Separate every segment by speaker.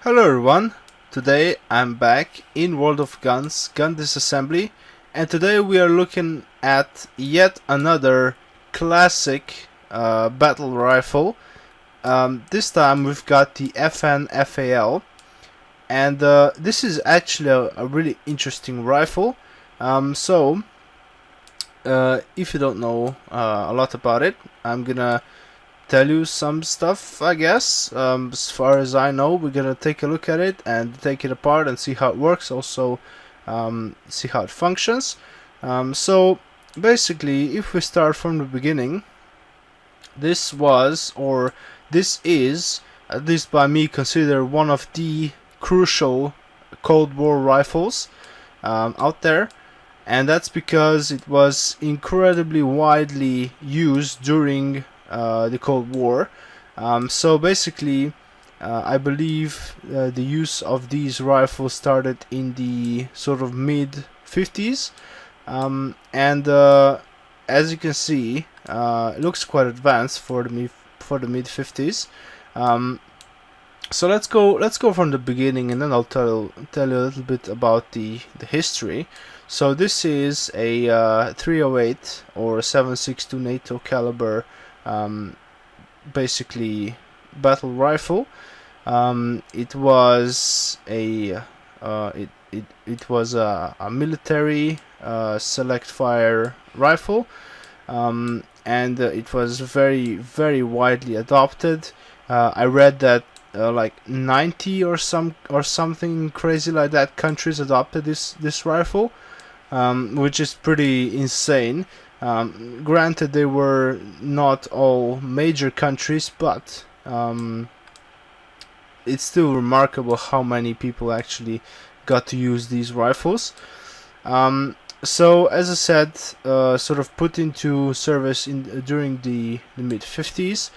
Speaker 1: Hello everyone, today I'm back in World of Guns, Gun Disassembly, and today we are looking at yet another classic battle rifle. This time we've got the FAL, and this is actually a really interesting rifle. If you don't know a lot about it, I'm gonna tell you some stuff, I guess. As far as I know, we're gonna take a look at it and take it apart and see how it works, also see how it functions. So basically, if we start from the beginning, this is, at least by me, considered one of the crucial Cold War rifles out there. And that's because it was incredibly widely used during the Cold War. So basically, I believe the use of these rifles started in the sort of mid-50s, and as you can see, it looks quite advanced for the mid-50s. So let's go from the beginning, and then I'll tell you a little bit about the history. So this is a 308 or 7.62 NATO caliber, basically battle rifle. It was a military select fire rifle, and it was very widely adopted. I read that like 90 or something crazy like that countries adopted this rifle, which is pretty insane. Granted, they were not all major countries, but it's still remarkable how many people actually got to use these rifles. So, as I said, sort of put into service during the mid-50s.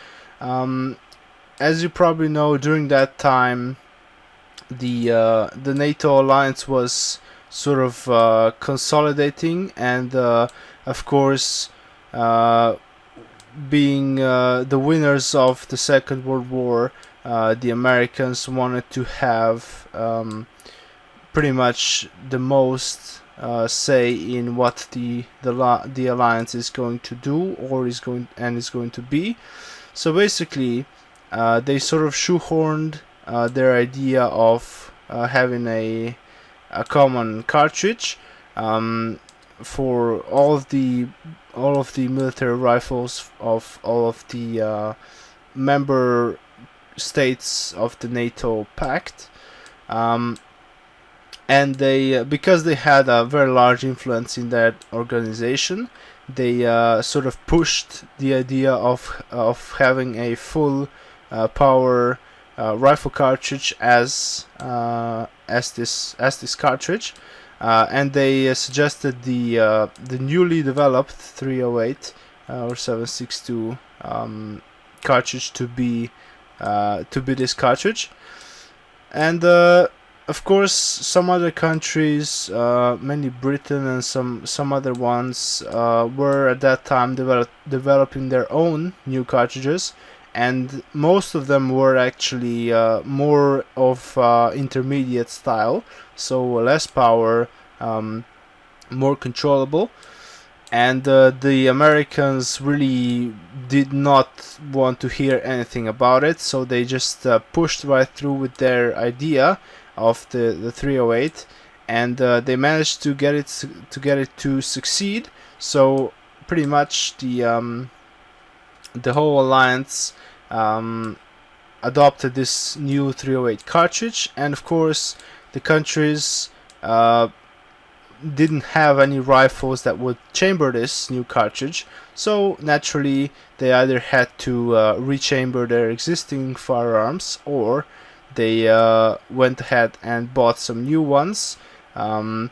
Speaker 1: As you probably know, during that time, the NATO alliance was sort of consolidating, and of course, being the winners of the Second World War, the Americans wanted to have pretty much the most say in what the alliance is going to do, or is going to be. So basically, they sort of shoehorned their idea of having a common cartridge for all of the military rifles of all of the member states of the NATO pact, and they, because they had a very large influence in that organization, they sort of pushed the idea of having a full power rifle cartridge as this cartridge, and they suggested the newly developed 308 or 7.62 cartridge to be this cartridge. And of course, some other countries, mainly Britain and some other ones, were at that time developing their own new cartridges, and most of them were actually more of intermediate style, so less power, more controllable. And the Americans really did not want to hear anything about it, so they just pushed right through with their idea of the 308, and they managed to get it to succeed. So pretty much the whole alliance adopted this new 308 cartridge, and of course the countries didn't have any rifles that would chamber this new cartridge, so naturally they either had to rechamber their existing firearms, or they went ahead and bought some new ones. And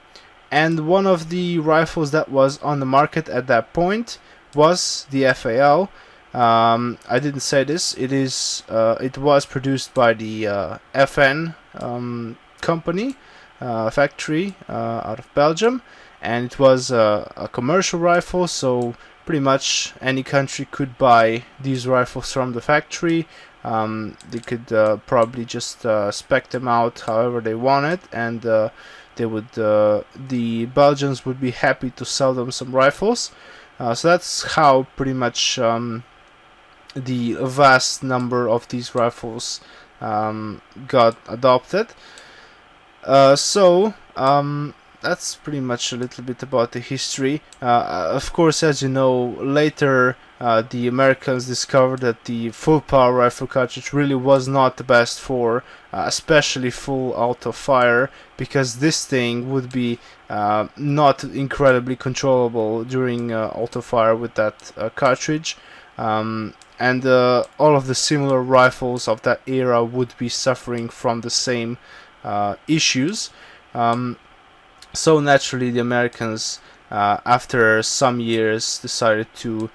Speaker 1: one of the rifles that was on the market at that point was the FAL. I didn't say this. It was produced by the FN company, factory out of Belgium, and it was a commercial rifle. So pretty much any country could buy these rifles from the factory. They could probably just spec them out however they wanted, and they would the Belgians would be happy to sell them some rifles. So that's how pretty much the vast number of these rifles got adopted. That's pretty much a little bit about the history. Of course, as you know, later the Americans discovered that the full power rifle cartridge really was not the best for especially full auto fire, because this thing would be not incredibly controllable during auto fire with that cartridge. And all of the similar rifles of that era would be suffering from the same issues. So naturally the Americans, after some years, decided to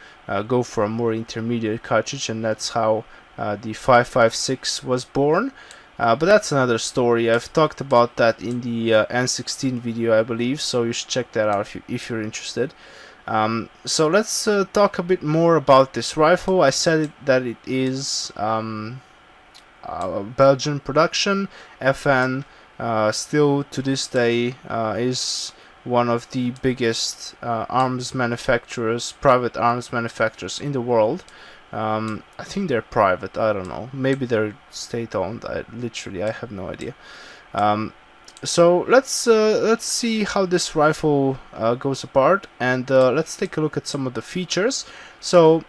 Speaker 1: go for a more intermediate cartridge, and that's how the 5.56 was born. But that's another story. I've talked about that in the N16 video, I believe, so you should check that out if you're interested. So let's talk a bit more about this rifle. I said that it is Belgian production. FN still to this day is one of the biggest arms manufacturers, private arms manufacturers in the world. I think they're private, I don't know, maybe they're state-owned. I have no idea. So let's see how this rifle goes apart, and let's take a look at some of the features. So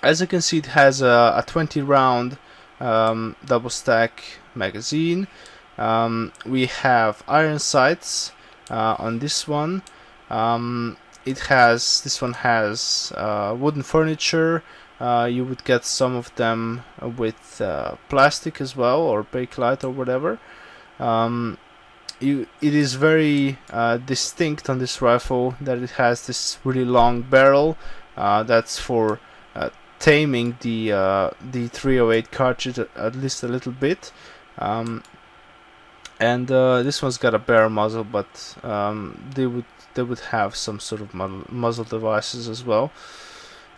Speaker 1: as you can see, it has a 20 round double stack magazine. We have iron sights on this one. This one has wooden furniture. You would get some of them with plastic as well, or bakelite or whatever. It is very distinct on this rifle that it has this really long barrel. That's for taming the 308 cartridge at least a little bit. And this one's got a bare muzzle, but they would have some sort of muzzle devices as well.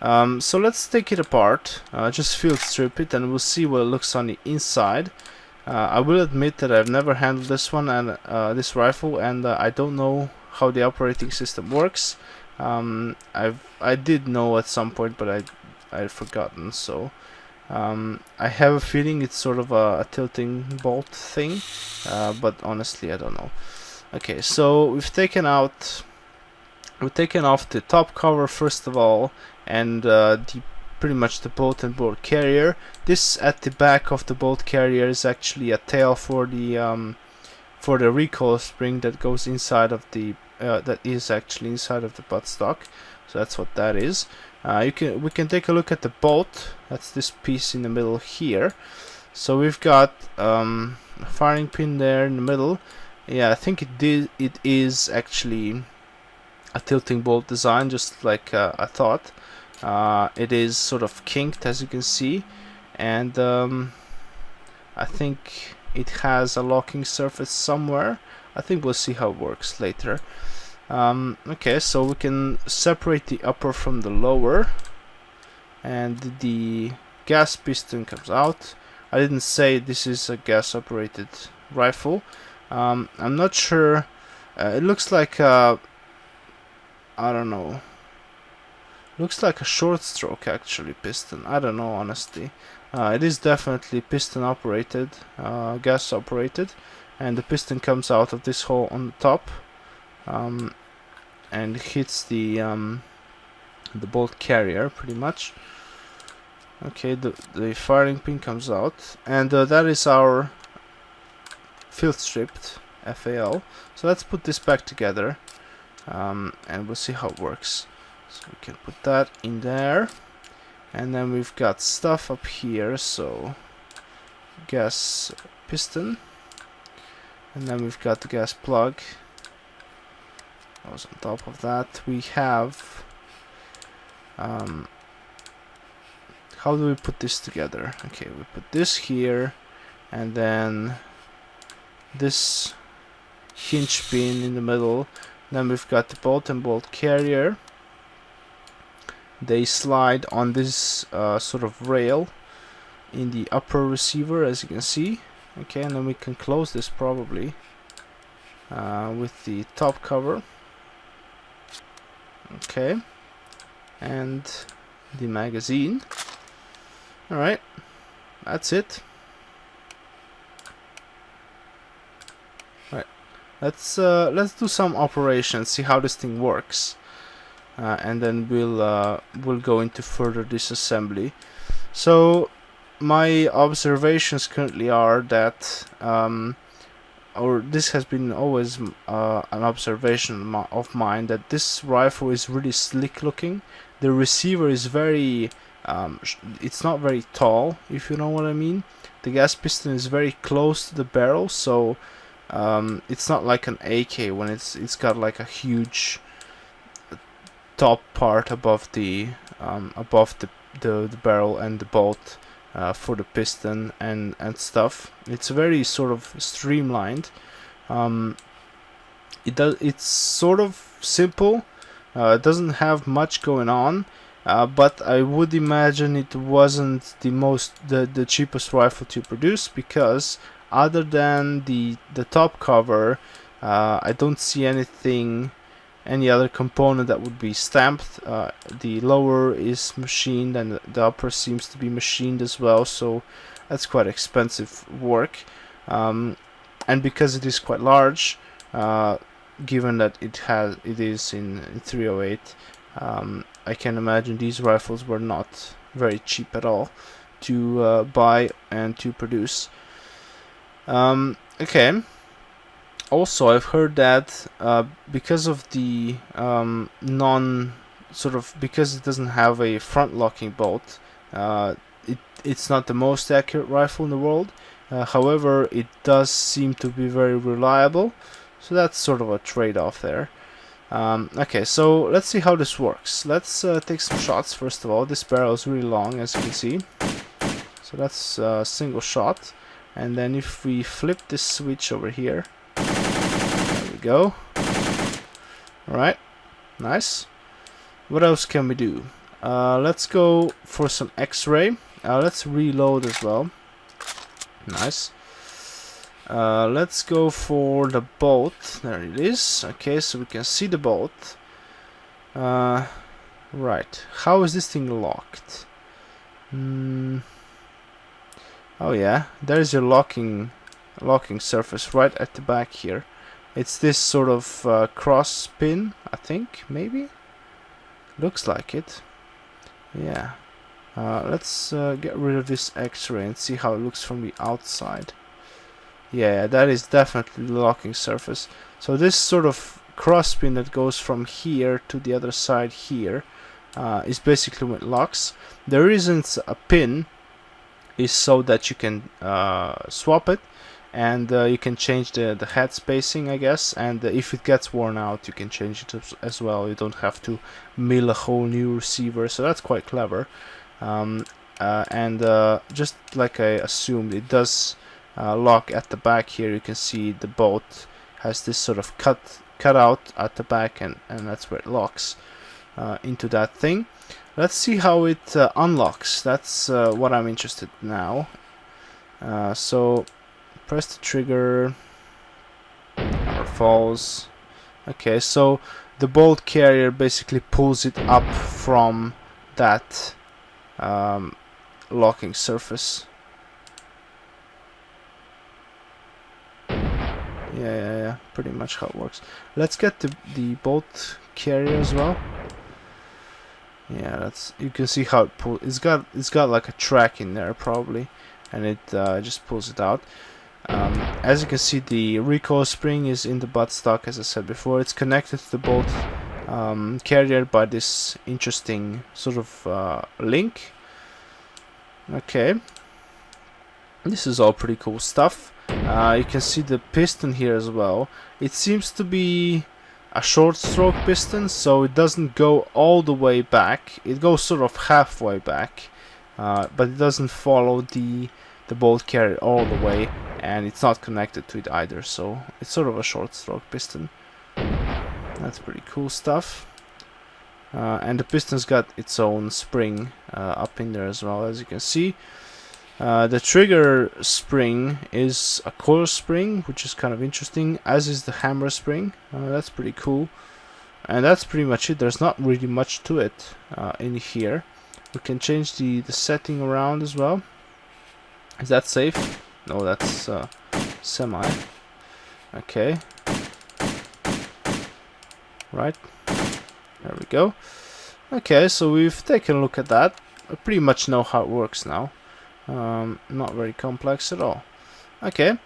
Speaker 1: So let's take it apart, just field strip it, and we'll see what it looks on the inside. I will admit that I've never handled this one and this rifle, and I don't know how the operating system works. I did know at some point, but I'd forgotten. So I have a feeling it's sort of a tilting bolt thing, but honestly I don't know. Okay, so we've taken off the top cover first of all, and pretty much the bolt and board carrier. This at the back of the bolt carrier is actually a tail for the recoil spring that goes inside of the that is actually inside of the buttstock. So that's what that is. We can take a look at the bolt. That's this piece in the middle here. So we've got a firing pin there in the middle. Yeah, I think it is actually a tilting bolt design, just like I thought. It is sort of kinked, as you can see, and I think it has a locking surface somewhere. I think we'll see how it works later. Okay, so we can separate the upper from the lower, and the gas piston comes out. I didn't say this is a gas operated rifle. I'm not sure. It looks like I don't know. Looks like a short stroke actually piston. I don't know honestly. It is definitely piston operated, gas operated, and the piston comes out of this hole on the top, and hits the bolt carrier pretty much. Okay, the firing pin comes out, and that is our field stripped FAL. So let's put this back together, and we'll see how it works. So we can put that in there, and then we've got stuff up here. So gas piston, and then we've got the gas plug. Goes on top of that. We have how do we put this together? Okay, we put this here, and then this hinge pin in the middle. Then we've got the bolt and bolt carrier, They slide on this sort of rail in the upper receiver, as you can see. Okay, and then we can close this probably with the top cover. Okay, and the magazine. Alright, that's it. Right, let's do some operations, see how this thing works, and then we'll go into further disassembly. So my observations currently are that or this has been always an observation of mine, that this rifle is really slick looking. The receiver is very it's not very tall, if you know what I mean. The gas piston is very close to the barrel, so it's not like an AK when it's got like a huge top part above the barrel and the bolt for the piston and stuff. It's very sort of streamlined. It's sort of simple. It doesn't have much going on, but I would imagine it wasn't the cheapest rifle to produce, because other than the top cover, I don't see any other component that would be stamped. The lower is machined and the upper seems to be machined as well, so that's quite expensive work. And because it is quite large, given that it is in 308, I can imagine these rifles were not very cheap at all to buy and to produce. Okay. Also, I've heard that because of the because it doesn't have a front locking bolt, it's not the most accurate rifle in the world. However, it does seem to be very reliable, so that's sort of a trade-off there. Okay, so let's see how this works. Let's take some shots first of all. This barrel is really long, as you can see, so that's a single shot. And then if we flip this switch over here, go. Alright, nice. What else can we do? Let's go for some X-ray. Let's reload as well. Nice. Let's go for the bolt. There it is. Okay, so we can see the bolt. Right. How is this thing locked? Oh yeah, there's your locking surface right at the back here. It's this sort of cross pin, I think, maybe? Looks like it. Yeah. Let's get rid of this X-ray and see how it looks from the outside. Yeah, that is definitely the locking surface. So this sort of cross pin that goes from here to the other side here is basically what locks. The reason it's a pin is so that you can swap it, and you can change the head spacing, I guess, and if it gets worn out you can change it as well. You don't have to mill a whole new receiver, so that's quite clever. Just like I assumed, it does lock at the back here. You can see the bolt has this sort of cut out at the back, and that's where it locks into that thing. Let's see how it unlocks. That's what I'm interested in now. So press the trigger, or falls. Okay, so the bolt carrier basically pulls it up from that locking surface. Yeah, pretty much how it works. Let's get the bolt carrier as well. Yeah, you can see how it pulls. It's got like a track in there probably, and it just pulls it out. As you can see, the recoil spring is in the buttstock, as I said before. It's connected to the bolt carrier by this interesting sort of link. Okay, this is all pretty cool stuff. You can see the piston here as well. It seems to be a short stroke piston, so it doesn't go all the way back. It goes sort of halfway back, but it doesn't follow the bolt carrier all the way, and it's not connected to it either, so it's sort of a short stroke piston. That's pretty cool stuff. and the piston's got its own spring up in there as well, as you can see. The trigger spring is a coil spring, which is kind of interesting, as is the hammer spring. That's pretty cool. And that's pretty much it. There's not really much to it in here. We can change the setting around as well. Is that safe? No, that's semi. Okay. Right. There we go. Okay, so we've taken a look at that. I pretty much know how it works now. Not very complex at all. Okay.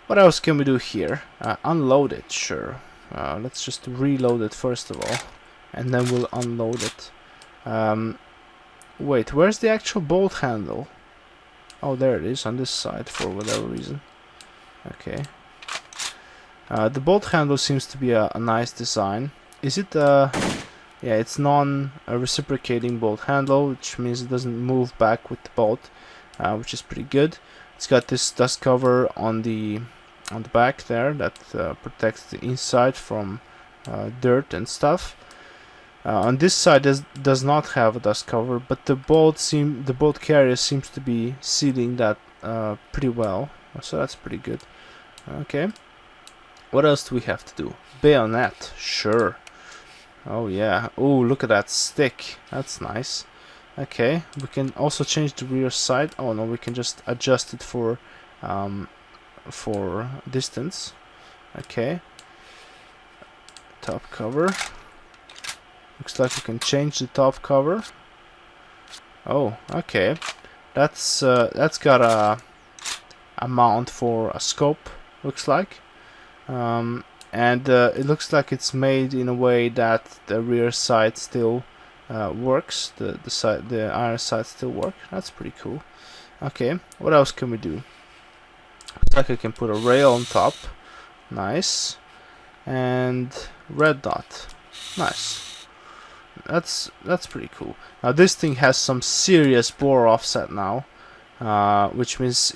Speaker 1: What else can we do here? Unload it, sure. Let's just reload it first of all, and then we'll unload it. Wait, where's the actual bolt handle? Oh, there it is, on this side for whatever reason. Okay. The bolt handle seems to be a nice design. Is it yeah, it's non-reciprocating bolt handle, which means it doesn't move back with the bolt, which is pretty good. It's got this dust cover on the back there that protects the inside from dirt and stuff. On this side does not have a dust cover, but the bolt carrier seems to be sealing that pretty well, so that's pretty good. Okay, what else do we have to do? Bayonet, sure. Oh yeah. Oh, look at that stick. That's nice. Okay, we can also change the rear side. Oh no, we can just adjust it for distance. Okay. Top cover. Looks like we can change the top cover. Oh, okay. That's got a mount for a scope. Looks like. And it looks like it's made in a way that the rear side still works. The iron sights still work. That's pretty cool. Okay, what else can we do? Looks like I can put a rail on top. Nice. And red dot. Nice. That's pretty cool. Now this thing has some serious bore offset now, which means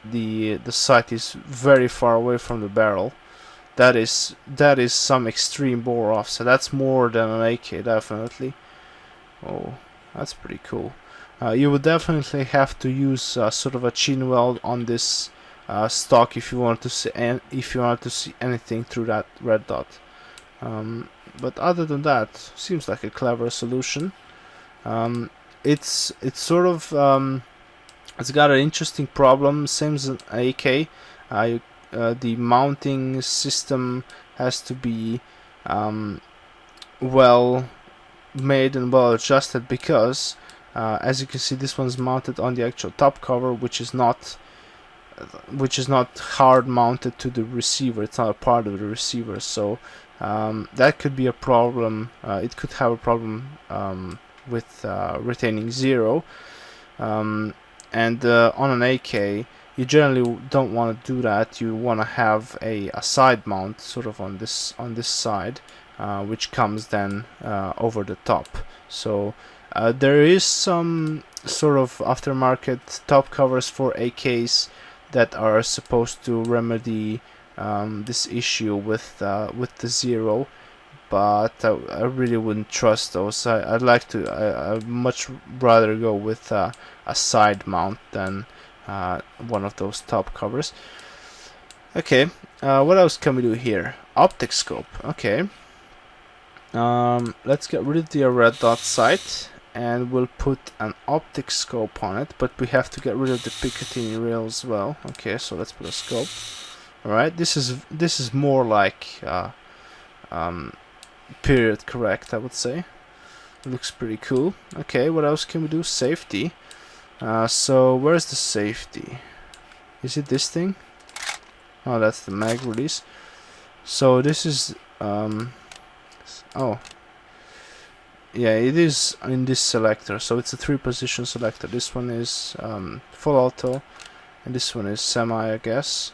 Speaker 1: the sight is very far away from the barrel. That is some extreme bore offset. That's more than an AK, definitely. Oh, that's pretty cool. You would definitely have to use sort of a chin weld on this stock if you want to see anything through that red dot. But other than that, seems like a clever solution. It's sort of it's got an interesting problem, same as an AK. The mounting system has to be well made and well adjusted, because as you can see, this one's mounted on the actual top cover, which is not hard mounted to the receiver. It's not a part of the receiver, so that could be a problem. It could have a problem with retaining zero, and on an AK you generally don't want to do that. You want to have a side mount sort of on this side, which comes then over the top. So there is some sort of aftermarket top covers for AKs that are supposed to remedy this issue with the zero, but I really wouldn't trust those. I'd much rather go with a side mount than one of those top covers. Okay, what else can we do here? Optic scope. Okay, let's get rid of the red dot sight, and we'll put an optic scope on it, but we have to get rid of the Picatinny rail as well. Okay, so let's put a scope. Alright, this is more like period correct, I would say. It looks pretty cool. Okay, what else can we do? Safety. So where's the safety? Is it this thing? Oh, that's the mag release. So this is oh yeah, it is in this selector. So it's a 3-position selector. This one is full auto, and this one is semi, I guess.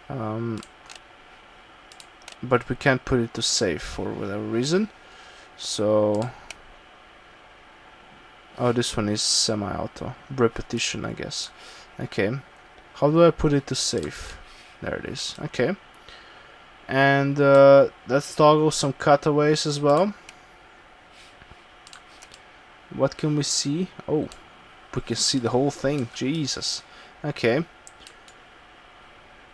Speaker 1: But we can't put it to safe for whatever reason. So oh, this one is semi-auto. Repetition, I guess. Okay. How do I put it to safe? There it is. Okay. And let's toggle some cutaways as well. what can we see? Oh, we can see the whole thing. Jesus. Okay.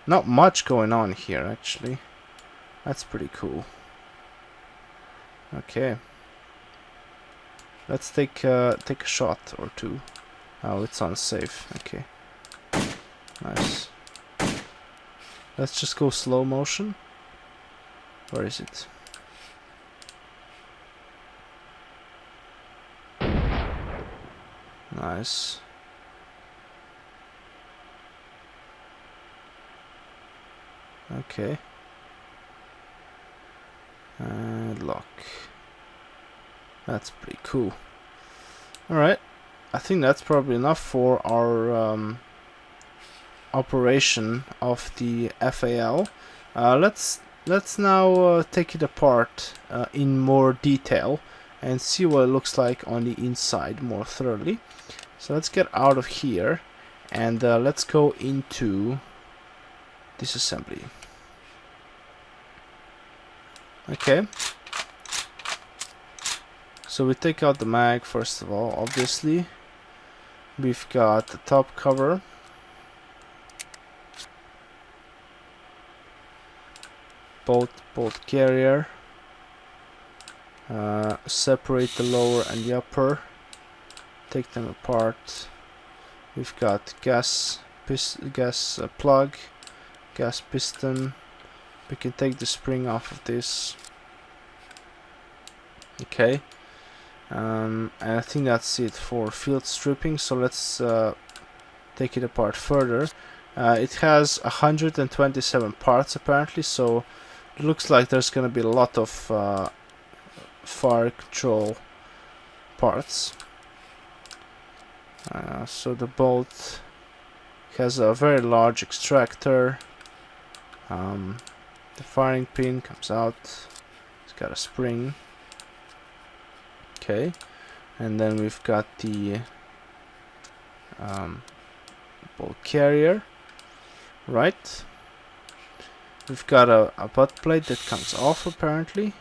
Speaker 1: Not much going on here, actually. That's pretty cool. Okay. Let's take a shot or two. Oh, it's unsafe. Okay. Nice. Let's just go slow motion. Where is it? Nice. Okay. And lock. That's pretty cool. Alright. I think that's probably enough for our operation of the FAL. Let's now take it apart in more detail and see what it looks like on the inside more thoroughly. So let's get out of here and let's go into disassembly. Okay. So we take out the mag first of all, obviously. We've got the top cover. Bolt carrier. Separate the lower and the upper. Take them apart. We've got gas plug, gas piston. We can take the spring off of this. Okay. And I think that's it for field stripping. So let's take it apart further. It has 127 parts apparently, so it looks like there's gonna be a lot of fire control parts. So the bolt has a very large extractor. The firing pin comes out. It's got a spring. Okay, and then we've got the bolt carrier. Right. We've got a butt plate that comes off apparently.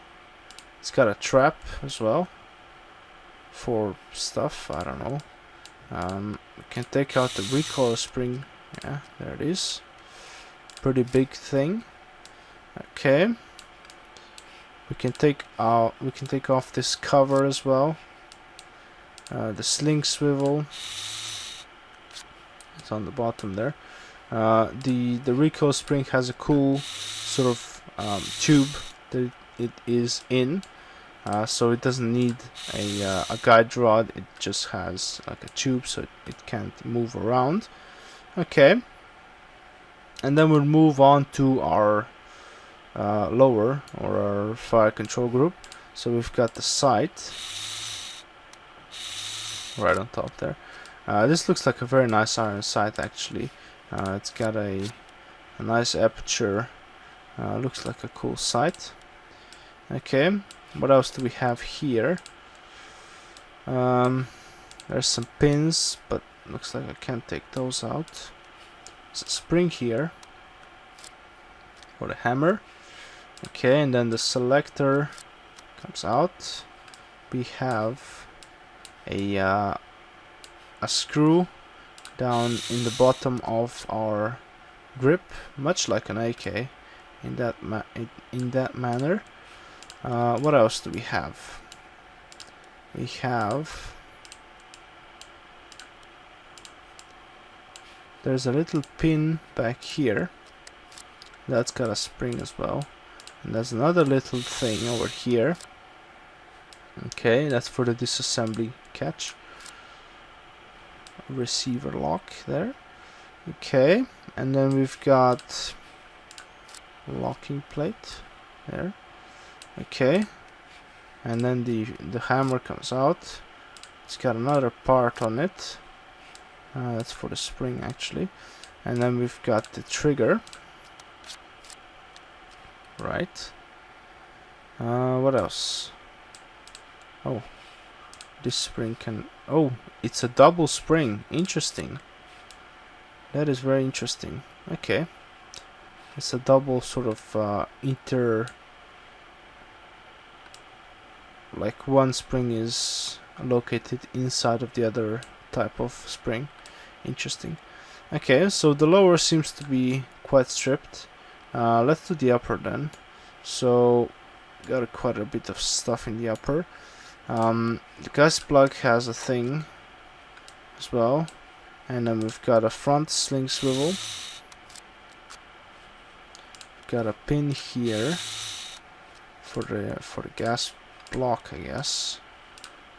Speaker 1: It's got a trap as well for stuff, I don't know. We can take out the recoil spring. Yeah, there it is. Pretty big thing. Okay. We can take off this cover as well. The sling swivel. It's on the bottom there. The recoil spring has a cool sort of tube that it is in, so it doesn't need a guide rod. It just has like a tube, so it can't move around. Okay, and then we'll move on to our lower or our fire control group. So we've got the sight right on top there. This looks like a very nice iron sight actually. It's got a nice aperture. Looks like a cool sight. Okay, what else do we have here? There's some pins, but looks like I can't take those out. There's a spring here for the hammer. Okay, and then the selector comes out. We have a screw down in the bottom of our grip, much like an AK in that manner. What else do we have? We have, there's a little pin back here that's got a spring as well, and there's another little thing over here. Okay, that's for the disassembly catch. Receiver lock there. Okay, and then we've got locking plate there. Okay, and then the hammer comes out. It's got another part on it. That's for the spring actually. And then we've got the trigger. Right. What else? Oh, this spring can... Oh, it's a double spring. Interesting. That is very interesting. Okay. It's a double sort of like one spring is located inside of the other type of spring. Interesting. Okay, so the lower seems to be quite stripped. Let's do the upper then. So got quite a bit of stuff in the upper. The gas plug has a thing as well, and then we've got a front sling swivel. Got a pin here for the gas block, I guess.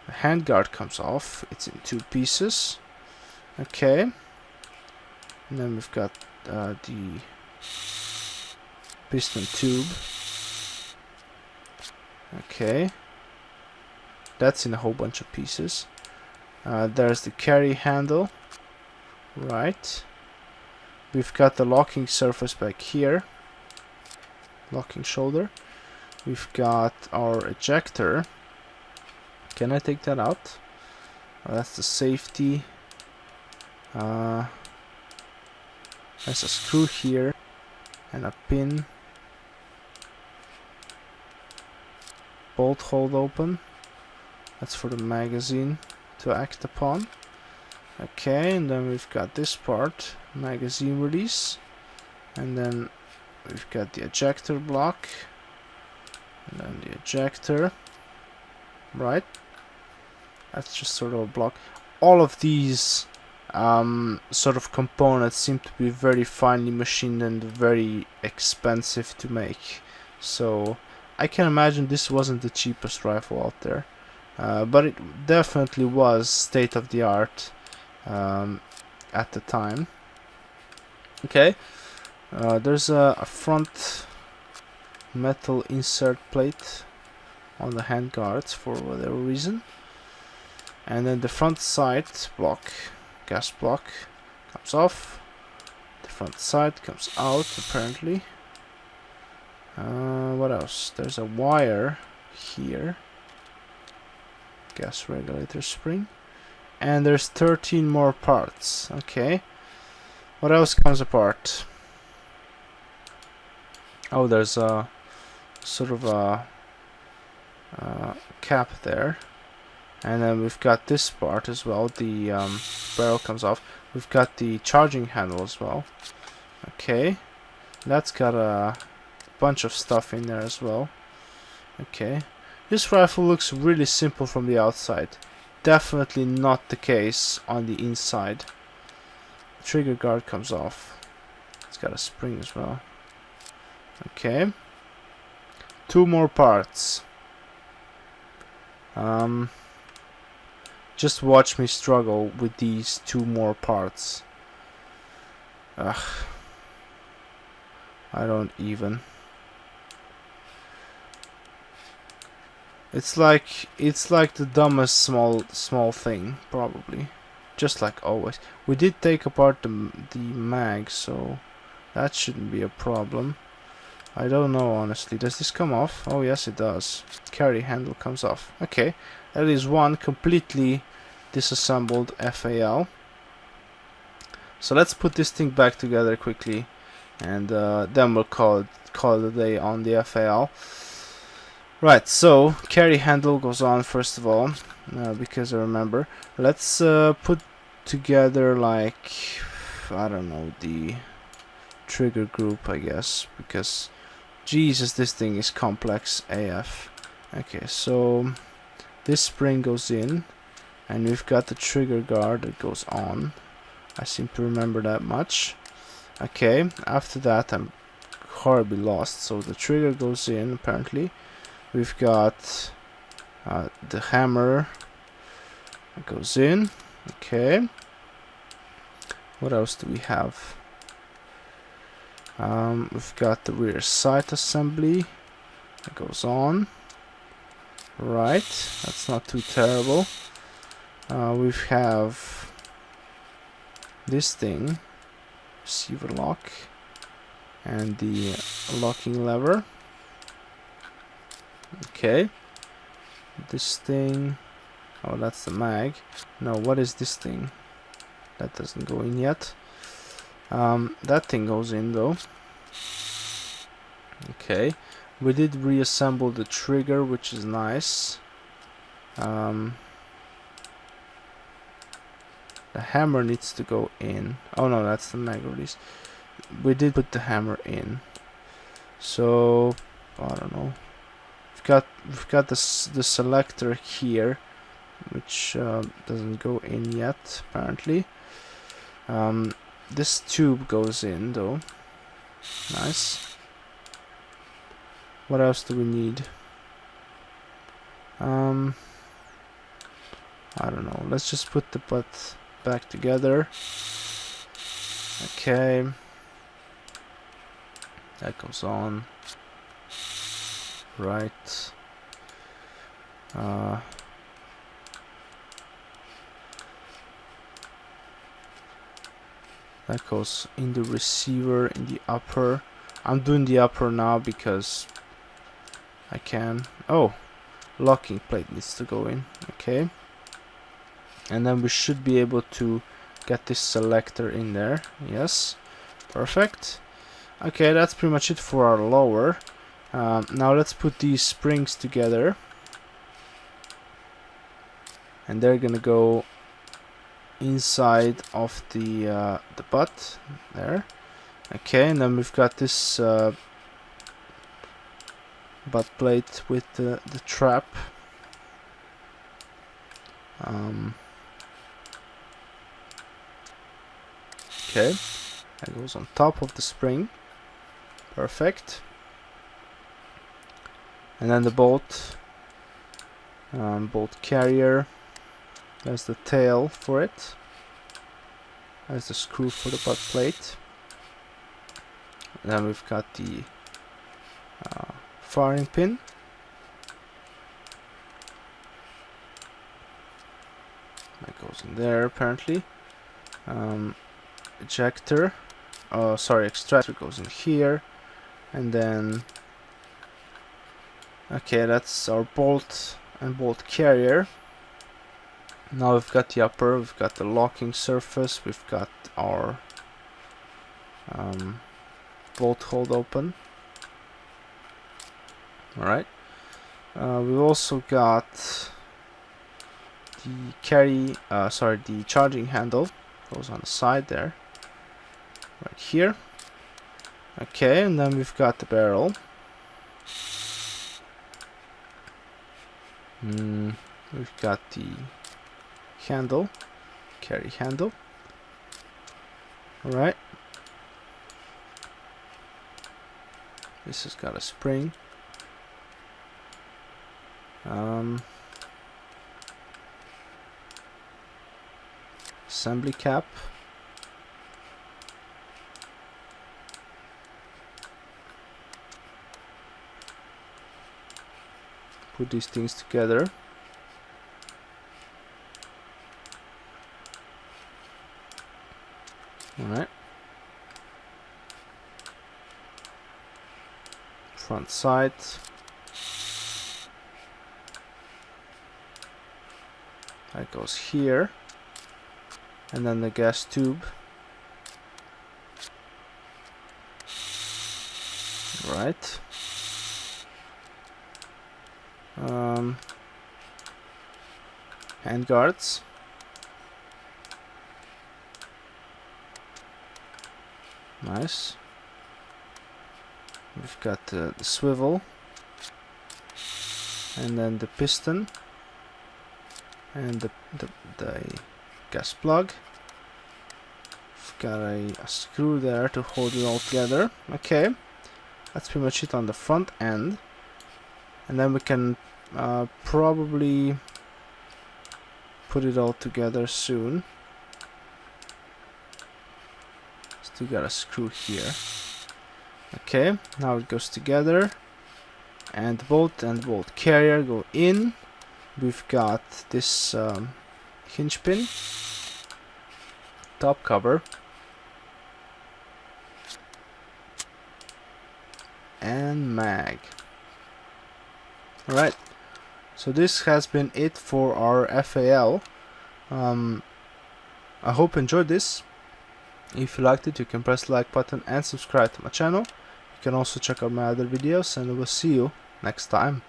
Speaker 1: The handguard comes off. It's in 2 pieces. Okay. And then we've got the piston tube. Okay. That's in a whole bunch of pieces. There's the carry handle. Right. We've got the locking surface back here. Locking shoulder. We've got our ejector. Can I take that out? That's the safety. There's a screw here and a pin. Bolt hold open. That's for the magazine to act upon. Okay, and then we've got this part, magazine release, and then we've got the ejector block, and then the ejector. Right, that's just sort of a block. All of these sort of components seem to be very finely machined and very expensive to make. So I can imagine this wasn't the cheapest rifle out there, but it definitely was state of the art at the time. Okay, there's a front metal insert plate on the handguards for whatever reason, and then the front side block, gas block, comes off. The front side comes out apparently. What else? There's a wire here, gas regulator spring, and there's 13 more parts. Okay, what else comes apart? Oh, there's a sort of a cap there, and then we've got this part as well. The barrel comes off. We've got the charging handle as well. Okay, that's got a bunch of stuff in there as well. Okay, this rifle looks really simple from the outside. Definitely not the case on the inside. The trigger guard comes off. It's got a spring as well. Okay, 2 more parts. Just watch me struggle with these 2 more parts. Ugh, I don't even. It's like the dumbest small thing, probably. Just like always. We did take apart the mag, so that shouldn't be a problem. I don't know, honestly. Does this come off? Oh yes, it does. Carry handle comes off. Okay, that is one completely disassembled FAL. So let's put this thing back together quickly, and then we'll call it a day on the FAL. Right, so carry handle goes on first of all, because I remember. Let's put together, like, I don't know, the trigger group, I guess, because Jesus, this thing is complex AF. Okay, so this spring goes in, and we've got the trigger guard that goes on. I seem to remember that much. Okay, after that I'm horribly lost. So the trigger goes in apparently. We've got the hammer that goes in. Okay, what else do we have? We've got the rear sight assembly that goes on. Right, that's not too terrible. We have this thing, receiver lock, and the locking lever. Okay, this thing, oh, that's the mag. No, what is this thing? That doesn't go in yet. That thing goes in though. Okay, we did reassemble the trigger, which is nice. The hammer needs to go in. Oh no, that's the mag release. We did put the hammer in. So I don't know. We've got the selector here, which doesn't go in yet apparently. This tube goes in though. Nice. What else do we need? I don't know. Let's just put the butt back together. Okay. That goes on. Right. That goes in the receiver in the upper. I'm doing the upper now because I can. Oh, locking plate needs to go in. Okay. And then we should be able to get this selector in there. Yes. Perfect. Okay, that's pretty much it for our lower. Now let's put these springs together. And they're gonna go inside of the butt there. Okay, and then we've got this butt plate with the trap. Okay, that goes on top of the spring. Perfect. And then the bolt carrier. There's the tail for it. There's the screw for the butt plate. And then we've got the firing pin. That goes in there apparently. Ejector. Oh, sorry, extractor goes in here. And then okay, that's our bolt and bolt carrier. Now we've got the upper, we've got the locking surface, we've got our bolt hold open. Alright. We've also got the the charging handle goes on the side there. Right here. Okay, and then we've got the barrel. We've got the handle, carry handle. Alright. This has got a spring. Assembly cap. Put these things together. Alright. Front side. That goes here. And then the gas tube. Right. Hand guards. Nice. We've got the swivel, and then the piston, and the gas plug. We've got a screw there to hold it all together. Okay, that's pretty much it on the front end, and then we can probably put it all together soon. Still got a screw here. Okay, now it goes together, and the bolt carrier go in. We've got this hinge pin, top cover, and mag. Alright, so this has been it for our FAL. I hope you enjoyed this. If you liked it, you can press the like button and subscribe to my channel. You can also check out my other videos, and I will see you next time.